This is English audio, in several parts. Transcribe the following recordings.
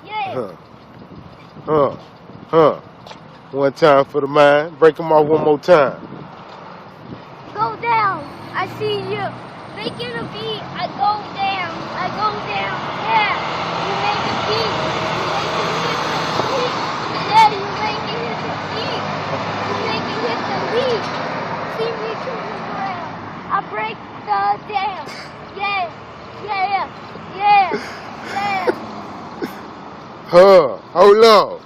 Yeah. One time for the mind. Break them off one more time. Go down. I see you. Making a beat. I go down. I go down. Yeah. You make a beat. You make it hit the beat. Yeah, you make it hit the beat. You make it hit the beat. See me to the ground. I break the down. Yeah. Yeah. Yeah. Yeah. Hold on.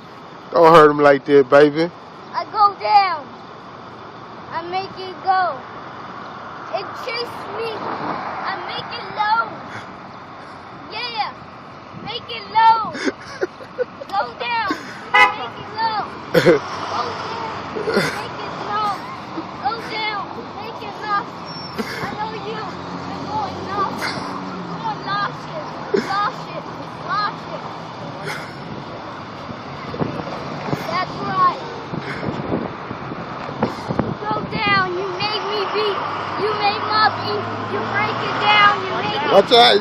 Don't hurt him like that, baby. I go down. I make it go. It chase me. I make it low. Yeah. Make it low. Go down. Make it low. Go down. Make it low. Go down. Make it low. I know you. You're going lost. You're going lost it. Lost it. Lost it. That's right. Go down. You make me beat. You make my beat. You break it down. You make it. Watch out.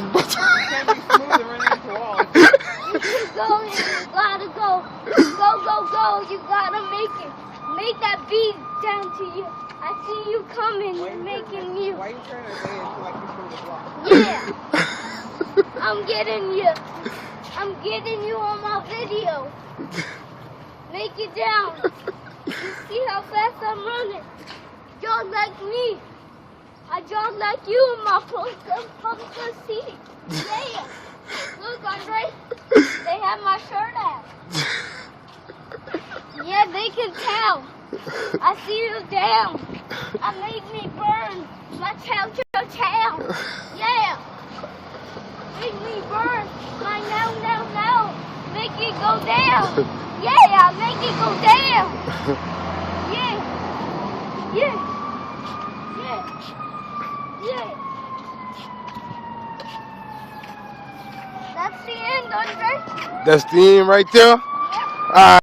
You keep going. You gotta go. Go. You gotta make it. Make that beat down to you. I see you coming. You're making you. Why are you trying to say it like you're from the block? Yeah. I'm getting you. I'm getting you on my video. Make it down. You see how fast I'm running? Jog like me. I jog like you in my pumpkin seat. Yeah. Look, Andre. They have my shirt out. Yeah, they can tell. I see you down. I make me burn. My chow. Yeah. Make me burn. My no. Make it go down. Yeah, make it go down. Yeah. That's the end, Andre. That's the end right there? Yeah. All right.